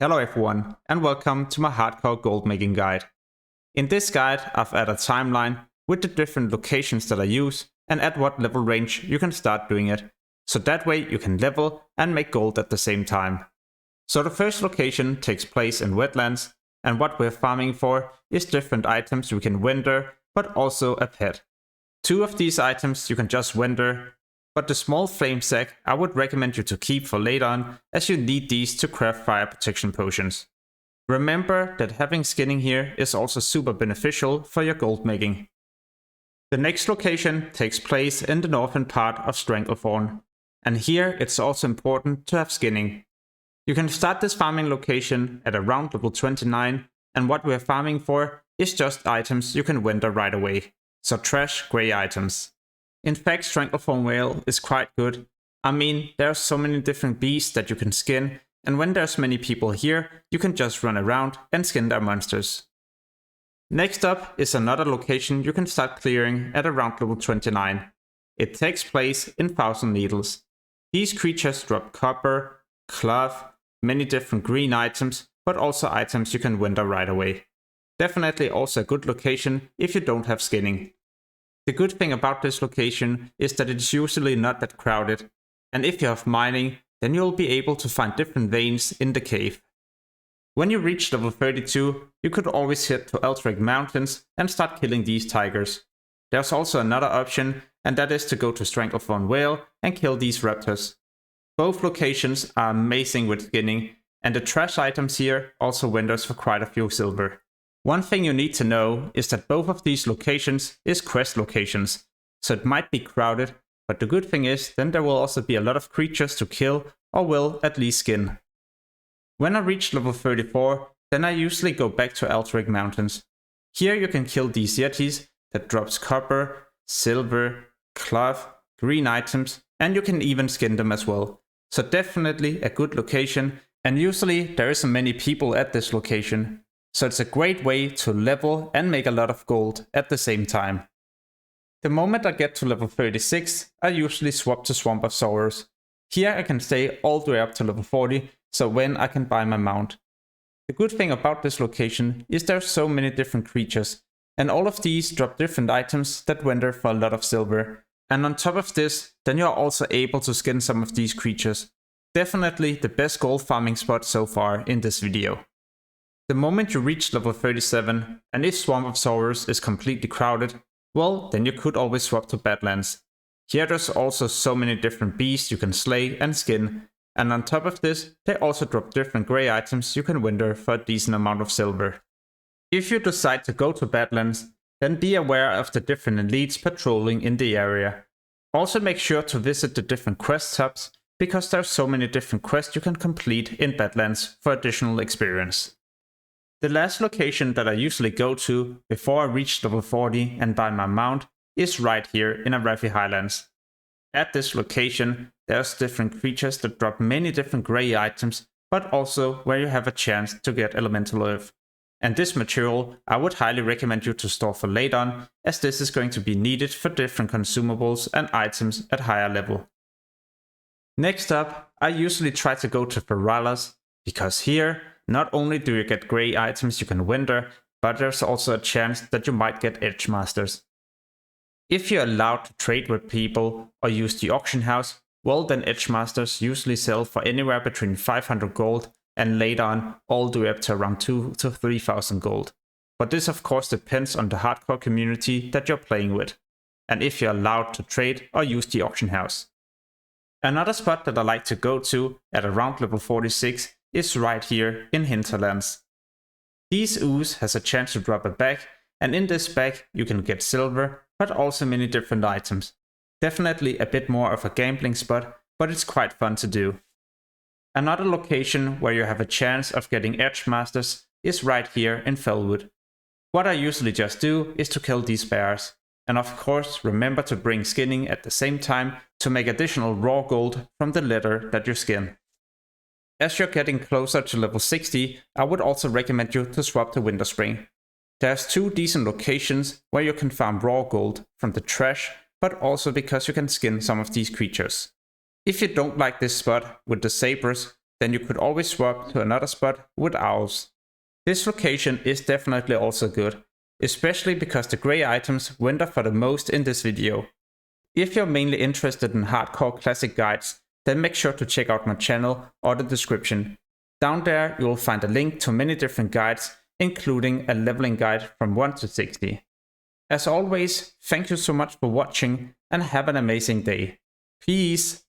Hello everyone, and welcome to my hardcore gold making guide. In this guide, I've added a timeline with the different locations that I use and at what level range you can start doing it, so that way you can level and make gold at the same time. So the first location takes place in Wetlands, and what we're farming for is different items we can vendor, but also a pet. Two of these items you can just vendor, but the small flame sack I would recommend you to keep for later on, as you need these to craft fire protection potions. Remember that having skinning here is also super beneficial for your gold making. The next location takes place in the northern part of Stranglethorn, and here it's also important to have skinning. You can start this farming location at around level 29, and what we're farming for is just items you can vendor right away, so trash grey items. In fact, Stranglethorn Vale is quite good. I mean, there are so many different beasts that you can skin, and when there's many people here, you can just run around and skin their monsters. Next up is another location you can start clearing at around level 29. It takes place in Thousand Needles. These creatures drop copper, cloth, many different green items, but also items you can vendor right away. Definitely also a good location if you don't have skinning. The good thing about this location is that it's usually not that crowded, and if you have mining, then you'll be able to find different veins in the cave. When you reach level 32, you could always head to Alterac Mountains and start killing these tigers. There's also another option, and that is to go to Stranglethorn Vale and kill these raptors. Both locations are amazing with skinning, and the trash items here also vendors for quite a few silver. One thing you need to know is that both of these locations is quest locations, so it might be crowded, but the good thing is then there will also be a lot of creatures to kill, or will at least skin. When I reach level 34, then I usually go back to Alterac Mountains. Here you can kill these yetis that drops copper, silver, cloth, green items, and you can even skin them as well. So definitely a good location, and usually there isn't many people at this location. So it's a great way to level and make a lot of gold at the same time. The moment I get to level 36, I usually swap to Swamp of Sorrows. Here I can stay all the way up to level 40, so when I can buy my mount. The good thing about this location is there's so many different creatures, and all of these drop different items that vendor for a lot of silver. And on top of this, then you're also able to skin some of these creatures. Definitely the best gold farming spot so far in this video. The moment you reach level 37, and if Swamp of Sorrows is completely crowded, well, then you could always swap to Badlands. Here there's also so many different beasts you can slay and skin, and on top of this, they also drop different grey items you can vendor for a decent amount of silver. If you decide to go to Badlands, then be aware of the different elites patrolling in the area. Also make sure to visit the different quest hubs, because there's so many different quests you can complete in Badlands for additional experience. The last location that I usually go to before I reach level 40 and buy my mount is right here in Arathi Highlands. At this location, there's different creatures that drop many different grey items, but also where you have a chance to get elemental earth. And this material I would highly recommend you to store for later on, as this is going to be needed for different consumables and items at higher level. Next up, I usually try to go to Feralas, because here not only do you get grey items you can vendor, but there's also a chance that you might get edge masters. If you're allowed to trade with people or use the auction house, well then edge masters usually sell for anywhere between 500 gold and later on all the way up to around 2,000 to 3,000 gold. But this of course depends on the hardcore community that you're playing with, and if you're allowed to trade or use the auction house. Another spot that I like to go to at around level 46 is right here in Hinterlands. These ooze has a chance to drop a bag, and in this bag you can get silver, but also many different items. Definitely a bit more of a gambling spot, but it's quite fun to do. Another location where you have a chance of getting edge masters is right here in Felwood. What I usually just do is to kill these bears, and of course remember to bring skinning at the same time to make additional raw gold from the leather that you skin. As you're getting closer to level 60, I would also recommend you to swap to Winterspring. There's two decent locations where you can farm raw gold from the trash, but also because you can skin some of these creatures. If you don't like this spot with the sabers, then you could always swap to another spot with owls. This location is definitely also good, especially because the grey items winter for the most in this video. If you're mainly interested in hardcore classic guides, then make sure to check out my channel or the description. Down there you will find a link to many different guides, including a leveling guide from 1 to 60. As always, thank you so much for watching and have an amazing day. Peace!